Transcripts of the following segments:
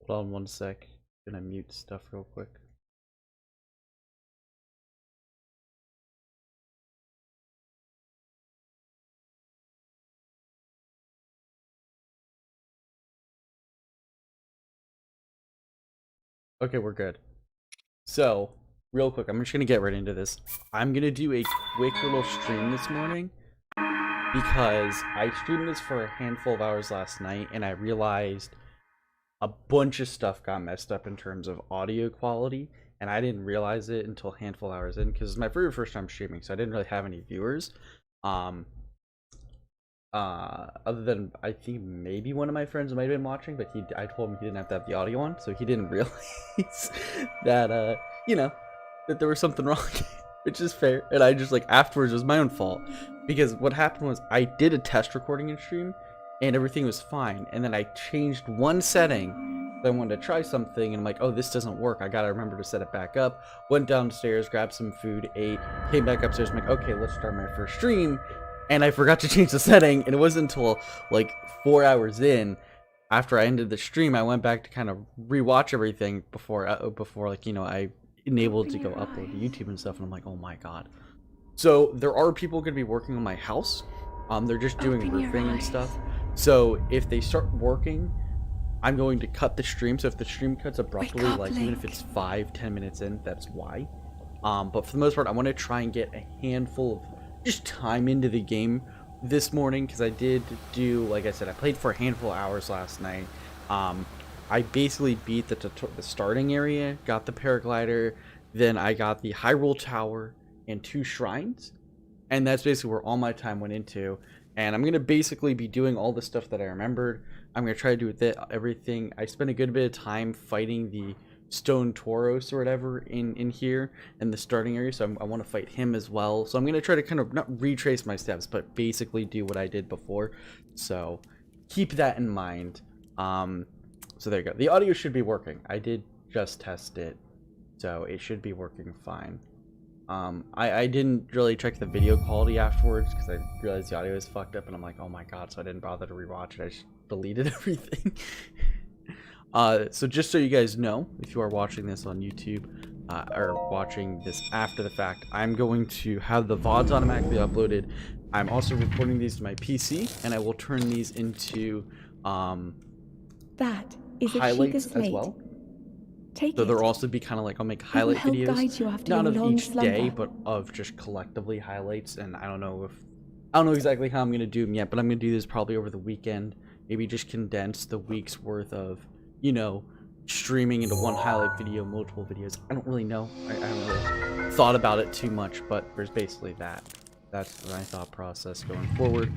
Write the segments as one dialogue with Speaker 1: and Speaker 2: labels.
Speaker 1: Hold on one sec. Gonna mute stuff real quick. Okay, we're good. So, real quick, I'm just gonna get right into this. I'm gonna do a quick little stream this morning because I streamed this for a handful of hours last night and I realized a bunch of stuff got messed up in terms of audio quality, and I didn't realize it until a handful of hours in because it's my very first time streaming, so I didn't really have any viewers. Other than I think maybe one of my friends might have been watching, but I told him he didn't have to have the audio on, so he didn't realize that you know, that there was something wrong, which is fair. And I just, like, afterwards, it was my own fault because what happened was I did a test recording in stream and everything was fine, and then I changed one setting. Then I wanted to try something and I'm like, oh, this doesn't work, I gotta remember to set it back up. Went downstairs, grabbed some food, ate, came back upstairs. I'm like, okay, let's start my first stream. And I forgot to change the setting, and it wasn't until like 4 hours in, after I ended the stream, I went back to kind of rewatch everything before like, you know, I enabled to go upload to YouTube and stuff, and I'm like, oh my god. So there are people going to be working on my house. They're just doing roofing and stuff. So if they start working, I'm going to cut the stream. So if the stream cuts abruptly, like even if it's 5-10 minutes in, that's why. But for the most part, I want to try and get a handful of just time into the game this morning, because I did do, like I said, I played for a handful of hours last night. I basically beat the starting area, got the paraglider, then I got the Hyrule Tower and 2 shrines, and that's basically where all my time went into. And I'm gonna basically be doing all the stuff that I remembered. I'm gonna try to do with it everything. I spent a good bit of time fighting the Stone Tauros or whatever in here in the starting area, so I want to fight him as well. So I'm going to try to kind of not retrace my steps, but basically do what I did before. So keep that in mind. So there you go. The audio should be working. I did just test it, so it should be working fine. I didn't really check the video quality afterwards because I realized the audio is fucked up, and I'm like, oh my god, so I didn't bother to rewatch it. I just deleted everything. So just so you guys know, if you are watching this on YouTube or watching this after the fact, I'm going to have the VODs automatically uploaded. I'm also recording these to my PC, and I will turn these into
Speaker 2: that is
Speaker 1: highlights as well. So there'll also be kind of like, I'll make highlight videos, not of each day, but of just collectively highlights. And I don't know exactly how I'm going to do them yet, but I'm going to do this probably over the weekend. Maybe just condense the week's worth of, you know, streaming into one highlight video, multiple videos. I don't really know. I haven't really thought about it too much, but there's basically that. That's my thought process going forward.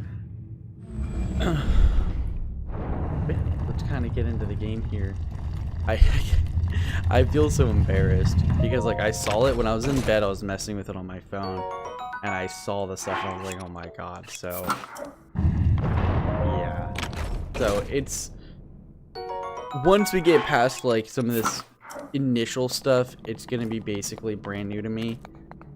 Speaker 1: Let's kind of get into the game here. I feel so embarrassed because, like, I saw it when I was in bed. I was messing with it on my phone, and I saw the stuff, and I was like, oh my god. So yeah. So it's, once we get past like some of this initial stuff, it's gonna be basically brand new to me.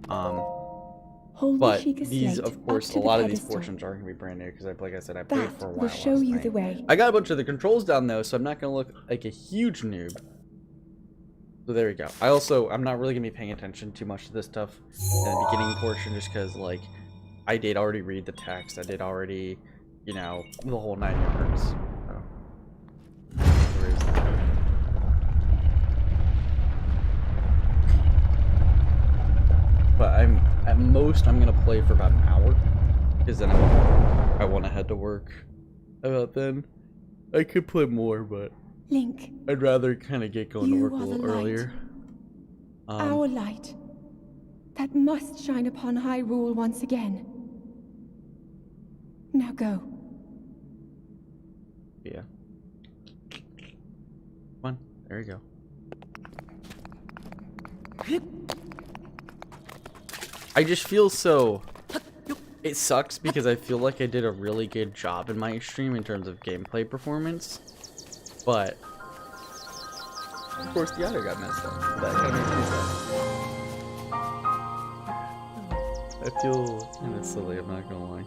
Speaker 1: But these, of course, a lot of these portions are gonna be brand new because, like I said, I played for a while.
Speaker 2: Show you the way.
Speaker 1: I got a bunch of the controls down though, so I'm not gonna look like a huge noob. So there we go. I'm not really gonna be paying attention too much to this stuff in the beginning portion, just because, like, I did already read the text. I did already, you know, the whole 9 yards. So, where is that? But at most I'm gonna play for about an hour, because then I want to head to work. About then, I could play more, but
Speaker 2: Link,
Speaker 1: I'd rather kind of get going to work a little earlier.
Speaker 2: Our light that must shine upon Hyrule once again. Now go.
Speaker 1: Yeah. Come on, there you go. I just feel so... It sucks because I feel like I did a really good job in my stream in terms of gameplay performance. But, of course, the audio got messed up. That kind of makes me sad. I feel kind of silly, I'm not gonna lie.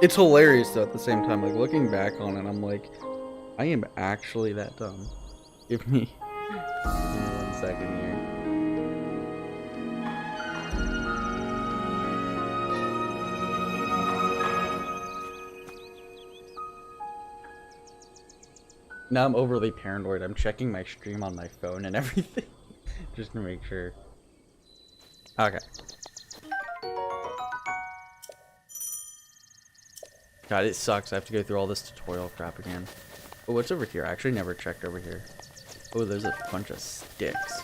Speaker 1: It's hilarious though at the same time. Like looking back on it, I'm like, I am actually that dumb. Give me 1 second here. Now I'm overly paranoid. I'm checking my stream on my phone and everything. Just to make sure. Okay. God, it sucks. I have to go through all this tutorial crap again. Oh, what's over here? I actually never checked over here. Oh, there's a bunch of sticks.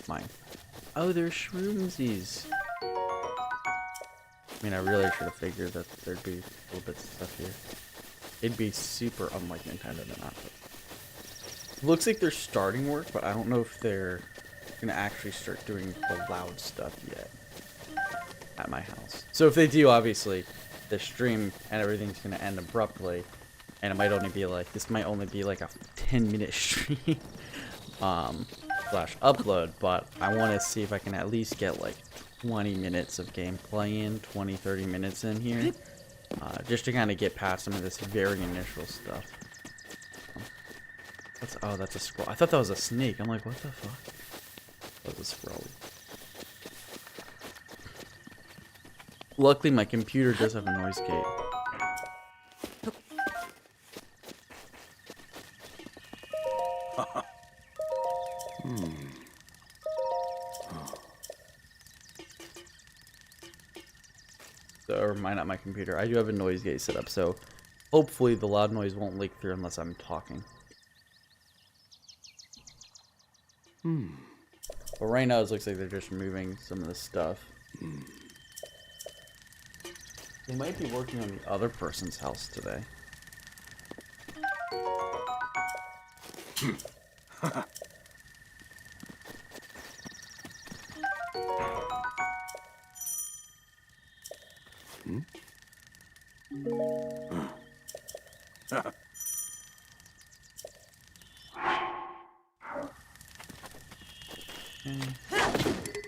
Speaker 1: Mine. Oh, there's shroomsies. I mean, I really should have figured that there'd be little bits of stuff here. It'd be super unlike Nintendo to not put. Looks like they're starting work, but I don't know if they're gonna actually start doing the loud stuff yet at my house. So if they do, obviously, the stream and everything's gonna end abruptly, and it might only be like, this might only be like a 10-minute stream slash upload, but I want to see if I can at least get like 20 minutes of gameplay in, 20-30 minutes in here, just to kind of get past some of this very initial stuff. Oh, that's a squirrel. I thought that was a snake. I'm like, what the fuck? That was a squirrel. Luckily, my computer does have a noise gate. Or not my computer. I do have a noise gate set up, so hopefully the loud noise won't leak through unless I'm talking. But right now it looks like they're just moving some of the stuff. They might be working on the other person's house today.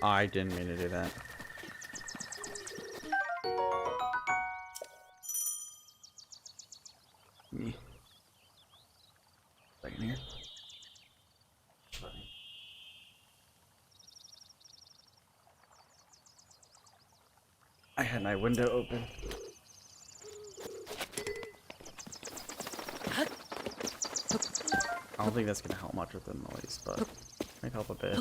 Speaker 1: I didn't mean to do that. Me. Second here. I had my window open. I don't think that's gonna help much with the noise, but it might help a bit.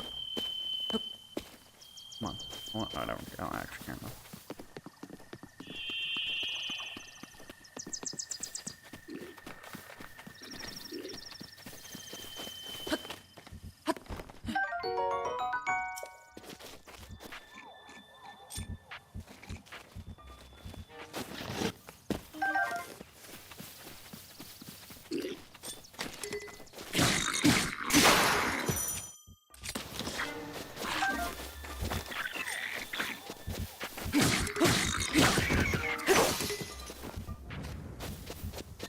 Speaker 1: Come on. Oh, I don't actually care enough.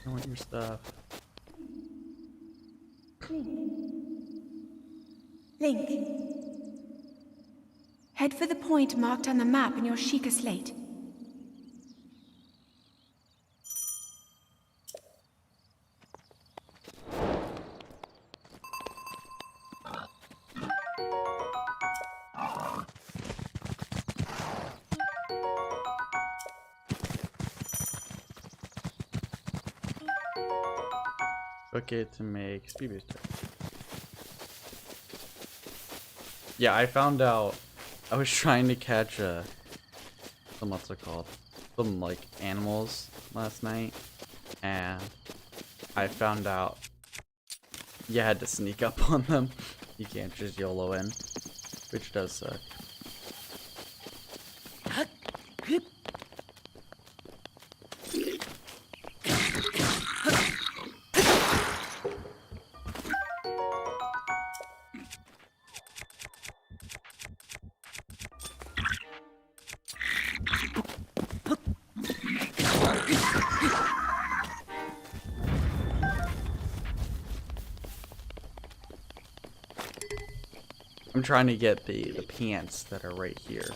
Speaker 1: I want your stuff.
Speaker 2: Link. Head for the point marked on the map in your Sheikah slate.
Speaker 1: Okay, to make speed booster. Yeah, I found out. I was trying to catch some, what's it called? Some like animals last night, and I found out you had to sneak up on them. You can't just YOLO in, which does suck. I'm trying to get the pants that are right here.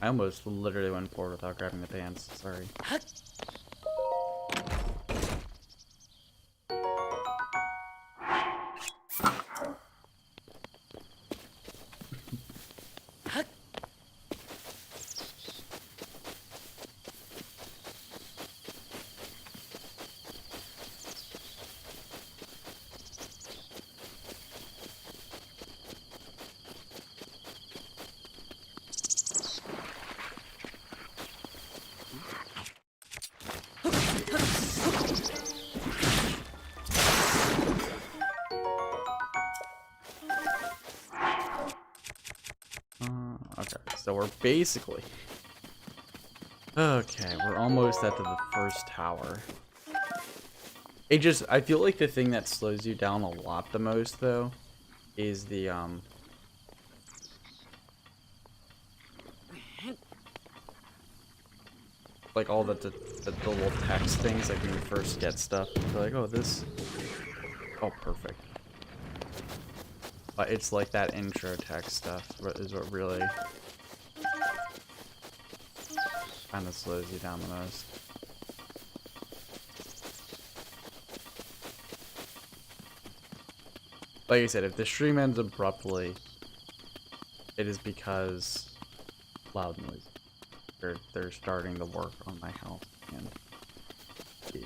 Speaker 1: I almost literally went forward without grabbing the pants. Sorry. Okay, so we're basically... Okay, we're almost at the first tower. I feel like the thing that slows you down a lot the most, though, is the, like, all the little text things, like, when you first get stuff. You're like, oh, this... Oh, perfect. But it's like that intro text stuff is what really kind of slows you down the most. Like I said, if the stream ends abruptly, it is because loud noise. They're starting to work on my house and yeah.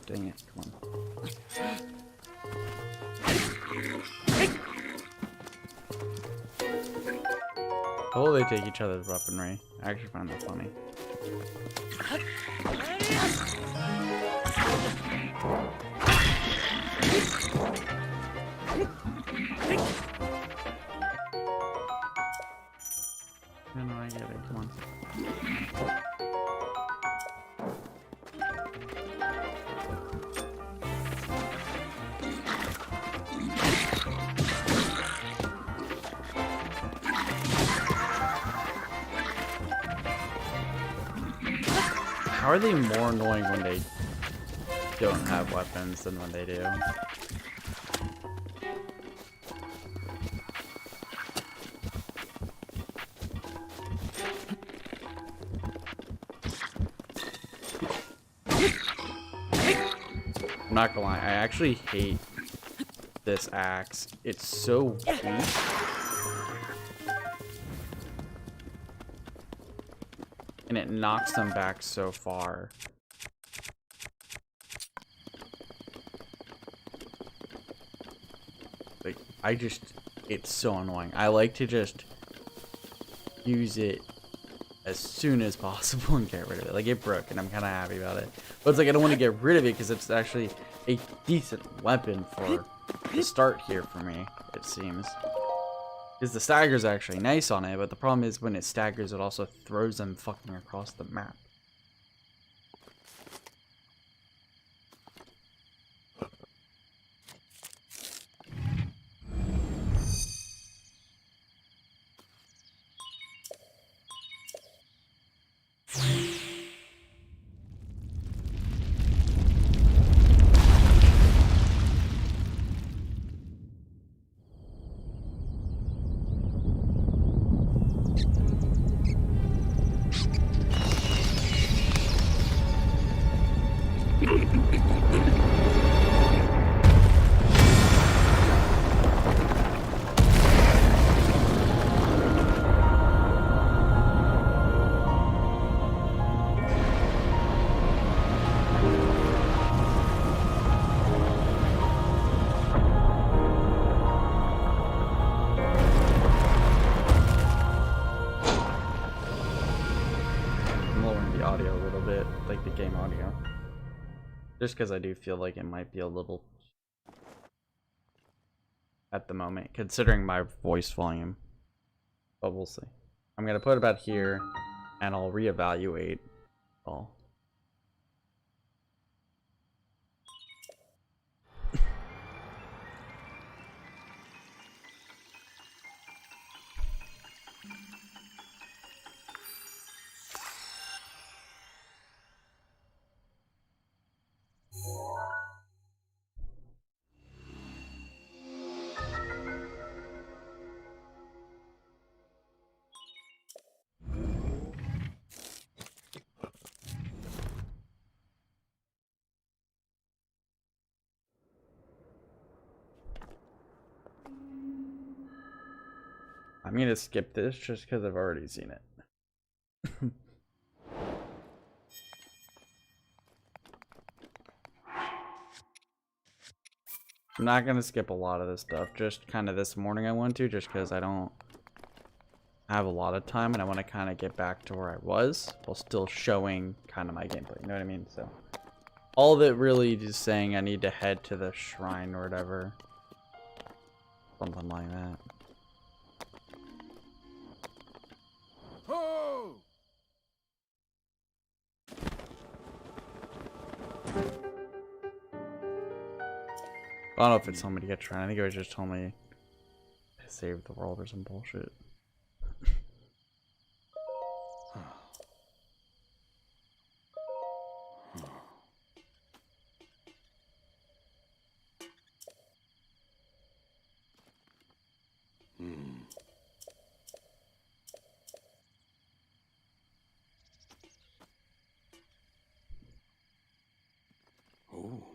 Speaker 1: Dang it, come on. How will they take each other's weaponry? I actually find that funny. No, I get it, come on. How are they more annoying when they don't have weapons than when they do? I'm not gonna lie, I actually hate this axe. It's so weak. And it knocks them back so far. Like, it's so annoying. I like to just use it as soon as possible and get rid of it. Like, it broke and I'm kind of happy about it. But it's like, I don't want to get rid of it because it's actually a decent weapon for the start here for me, it seems. Because the stagger's actually nice on it, but the problem is when it staggers, it also throws them fucking across the map. Audio a little bit, like the game audio, just because I do feel like it might be a little at the moment considering my voice volume, but we'll see. I'm gonna put it about here, and I'll reevaluate all. I'm gonna skip this just because I've already seen it. I'm not gonna skip a lot of this stuff. Just kind of this morning I want to, just because I don't have a lot of time and I want to kind of get back to where I was while still showing kind of my gameplay. You know what I mean? So all of it really is saying I need to head to the shrine or whatever. Something like that.
Speaker 3: Ho!
Speaker 1: I don't know if it's told me to get shrine. I think it was just told me to save the world or some bullshit.
Speaker 3: Oh.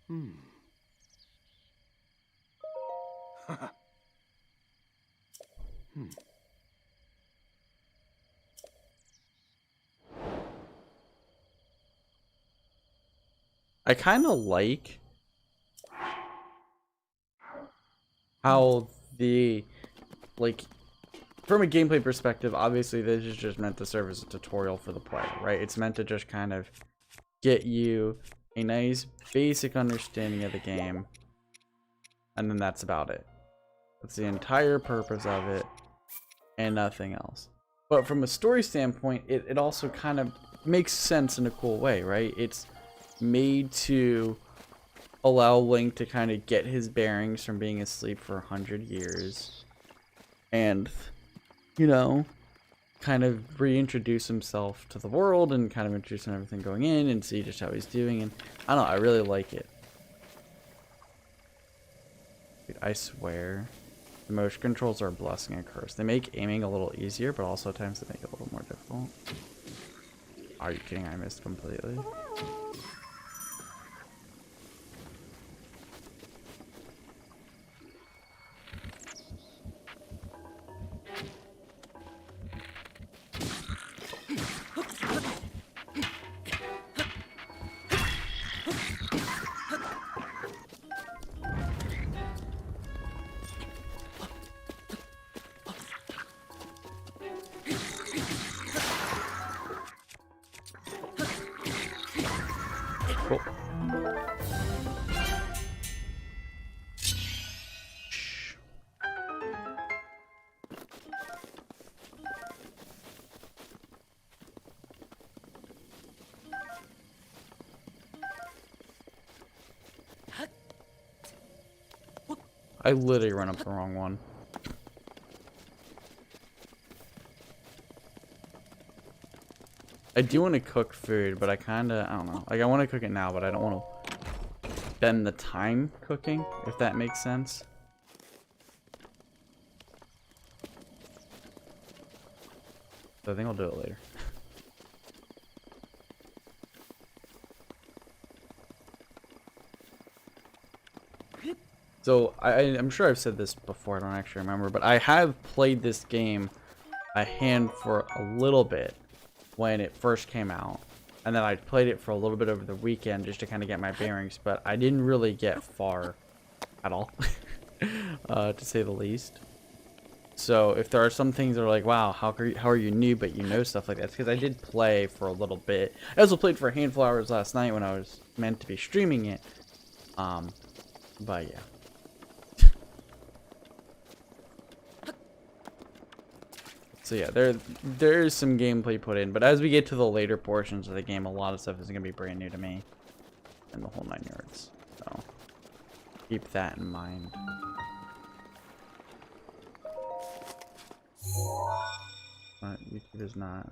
Speaker 3: Hmm. Hmm.
Speaker 1: I kind of like how the, like, from a gameplay perspective, obviously this is just meant to serve as a tutorial for the player, right? It's meant to just kind of get you a nice basic understanding of the game, and then that's about it. That's the entire purpose of it, and nothing else. But from a story standpoint, it also kind of makes sense in a cool way, right? It's made to allow Link to kind of get his bearings from being asleep for 100 years and, you know, kind of reintroduce himself to the world and kind of introduce him everything going in and see just how he's doing. And I don't know, I really like it. Dude, I swear the motion controls are a blessing and a curse. They make aiming a little easier, but also at times they make it a little more difficult. Are you kidding? I missed completely. Cool. I literally ran up the wrong one. I do want to cook food, but I don't know. Like, I want to cook it now, but I don't want to spend the time cooking, if that makes sense. So I think I'll do it later. So, I'm sure I've said this before, I don't actually remember, but I have played this game a hand for a little bit when it first came out. And then I played it for a little bit over the weekend just to kind of get my bearings, but I didn't really get far at all, to say the least. So if there are some things that are like, wow, how are you new but you know stuff like that, it's because I did play for a little bit. I also played for a handful of hours last night when I was meant to be streaming it. But yeah. So yeah, there's some gameplay put in, but as we get to the later portions of the game, a lot of stuff is gonna be brand new to me, and the whole 9 yards. So keep that in mind. YouTube is not.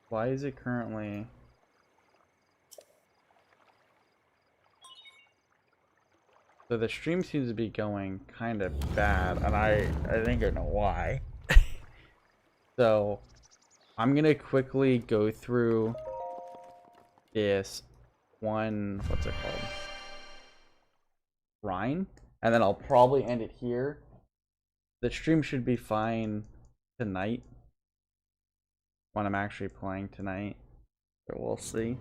Speaker 1: Why is it currently? So the stream seems to be going kind of bad, and I think I know why. So I'm gonna quickly go through this one, what's it called? Rhine, and then I'll probably end it here. The stream should be fine tonight when I'm actually playing tonight, so we'll see.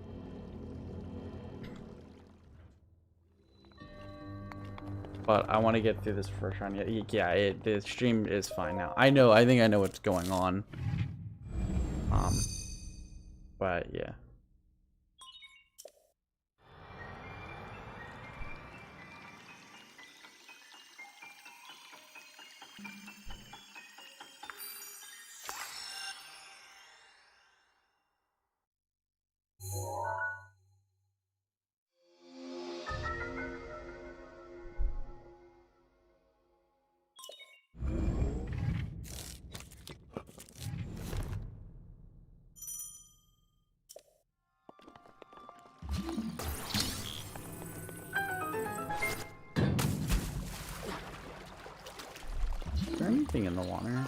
Speaker 1: But I want to get through this first run. Yeah, the stream is fine now. I think I know what's going on. But yeah. Is there anything in the water?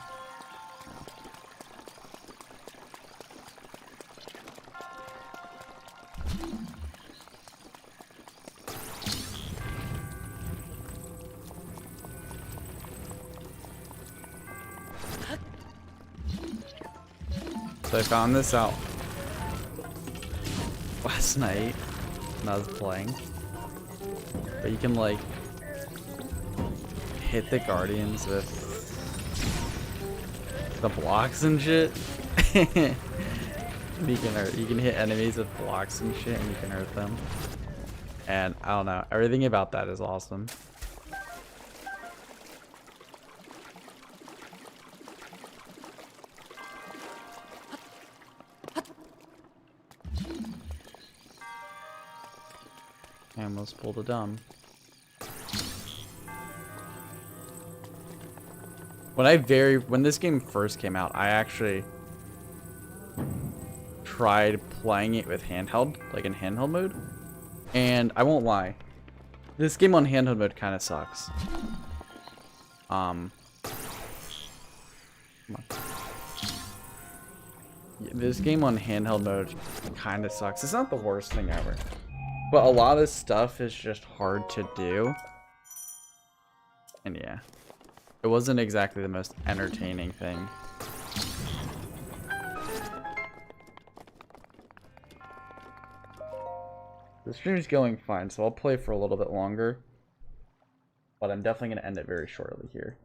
Speaker 1: So I found this out last night when I was playing. But you can like hit the guardians with the blocks and shit. You can hit enemies with blocks and shit and you can hurt them. And I don't know, everything about that is awesome. I almost pulled a dumb. When this game first came out, I actually tried playing it with handheld, like in handheld mode. And I won't lie, this game on handheld mode kind of sucks. Come on. Yeah, this game on handheld mode kind of sucks. It's not the worst thing ever, but a lot of stuff is just hard to do. And yeah, it wasn't exactly the most entertaining thing. The stream's going fine, so I'll play for a little bit longer. But I'm definitely going to end it very shortly here.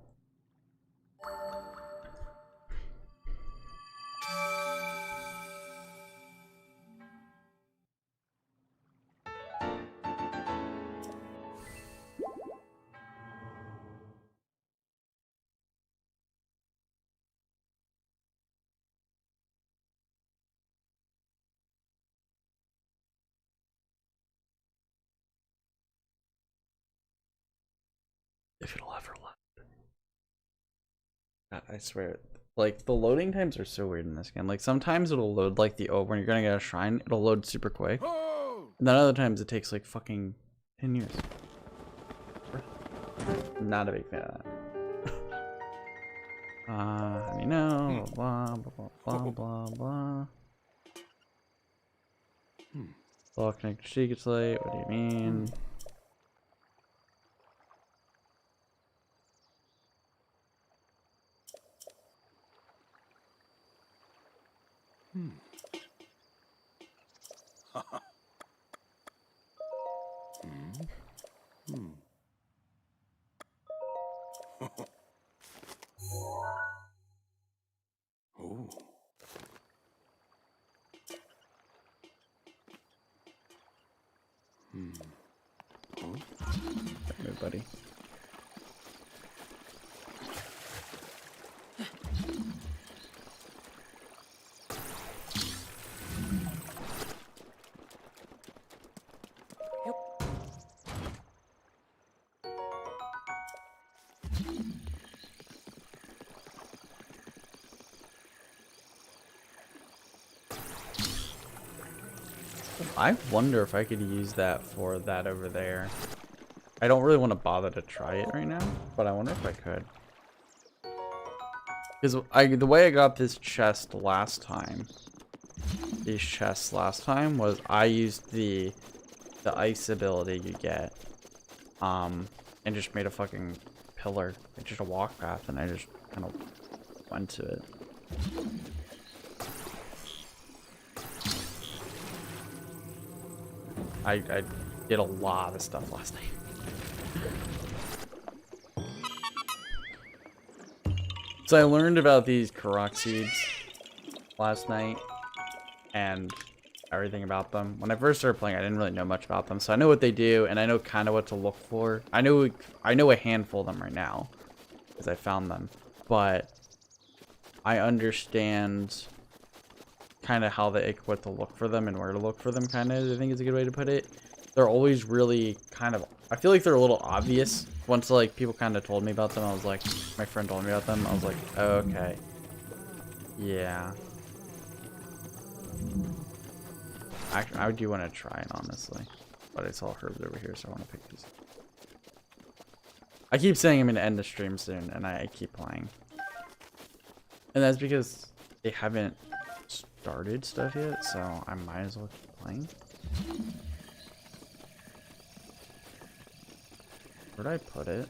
Speaker 1: If it'll ever load. God, I swear. Like, the loading times are so weird in this game. Like, sometimes it'll load, like, when you're gonna get a shrine, it'll load super quick. And then other times it takes, like, fucking 10 years. Not a big fan of that. You know, blah, blah, blah, blah, blah, blah. Ball connected secrets light, what do you mean?
Speaker 3: Hmm. Hmm. Oh. Hmm. Oh.
Speaker 1: Hey, buddy. I wonder if I could use that for that over there. I don't really want to bother to try it right now, but I wonder if I could. Because the way I got this chest last time, these chests last time, was I used the ice ability you get, and just made a fucking pillar, like just a walk path, and I just kind of went to it. I did a lot of stuff last night. So I learned about these Korok seeds last night and everything about them. When I first started playing, I didn't really know much about them, so I know what they do and I know kind of what to look for. I know a handful of them right now because I found them, but I understand kind of how what to look for them and where to look for them. Kind of, I think is a good way to put it. They're always really kind of. I feel like they're a little obvious. Once like people kind of told me about them, I was like, my friend told me about them. I was like, oh, okay, yeah. I do want to try it honestly, but I saw herbs over here, so I want to pick these. I keep saying I'm gonna end the stream soon, and I keep playing, and that's because they haven't started stuff yet, so I might as well keep playing. Where'd I put it?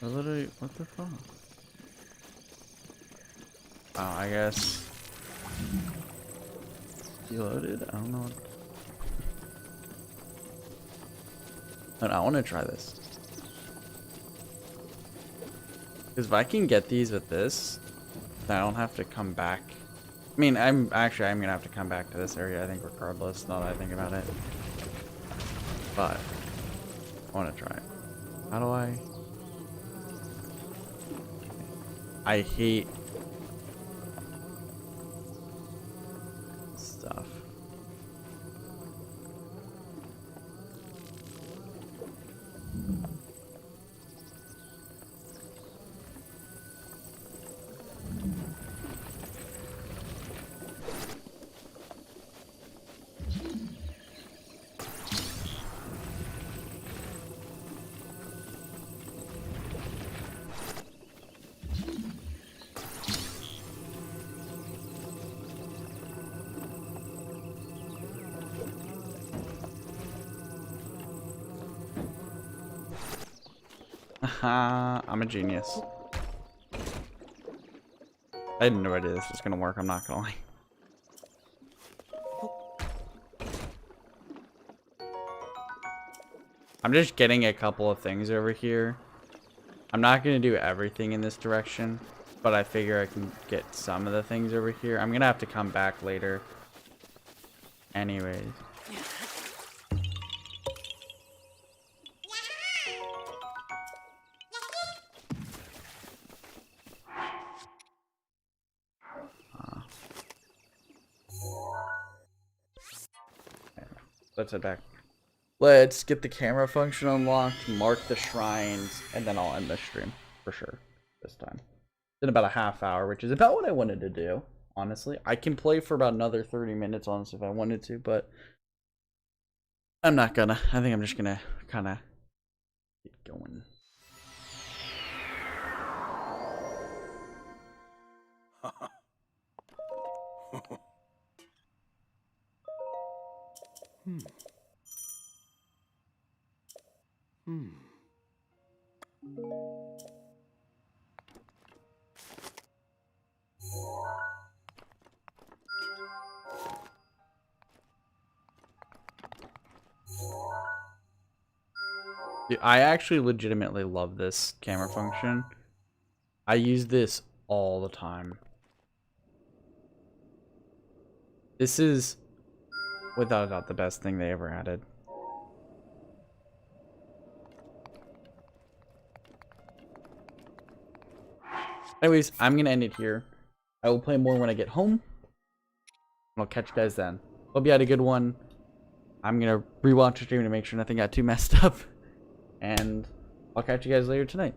Speaker 1: What the fuck? Oh, I guess. Deloaded? I don't know. I want to try this. Because if I can get these with this, then I don't have to come back. I mean, I'm gonna have to come back to this area, I think, regardless, now that I think about it. But I want to try it. How do I hate stuff. Haha, I'm a genius. I had no idea this was gonna work, I'm not gonna lie. I'm just getting a couple of things over here. I'm not gonna do everything in this direction, but I figure I can get some of the things over here. I'm gonna have to come back later. Anyways. Let's head back. Let's get the camera function unlocked, mark the shrines, and then I'll end the stream for sure this time. In about a half hour, which is about what I wanted to do, honestly. I can play for about another 30 minutes, honestly, if I wanted to, but I'm not gonna. I think I'm just gonna kind of get going.
Speaker 3: Hmm. Hmm.
Speaker 1: Dude, I actually legitimately love this camera function. I use this all the time. This is, without a doubt, the best thing they ever added. Anyways, I'm gonna end it here. I will play more when I get home. And I'll catch you guys then. Hope you had a good one. I'm gonna rewatch the stream to make sure nothing got too messed up. And I'll catch you guys later tonight.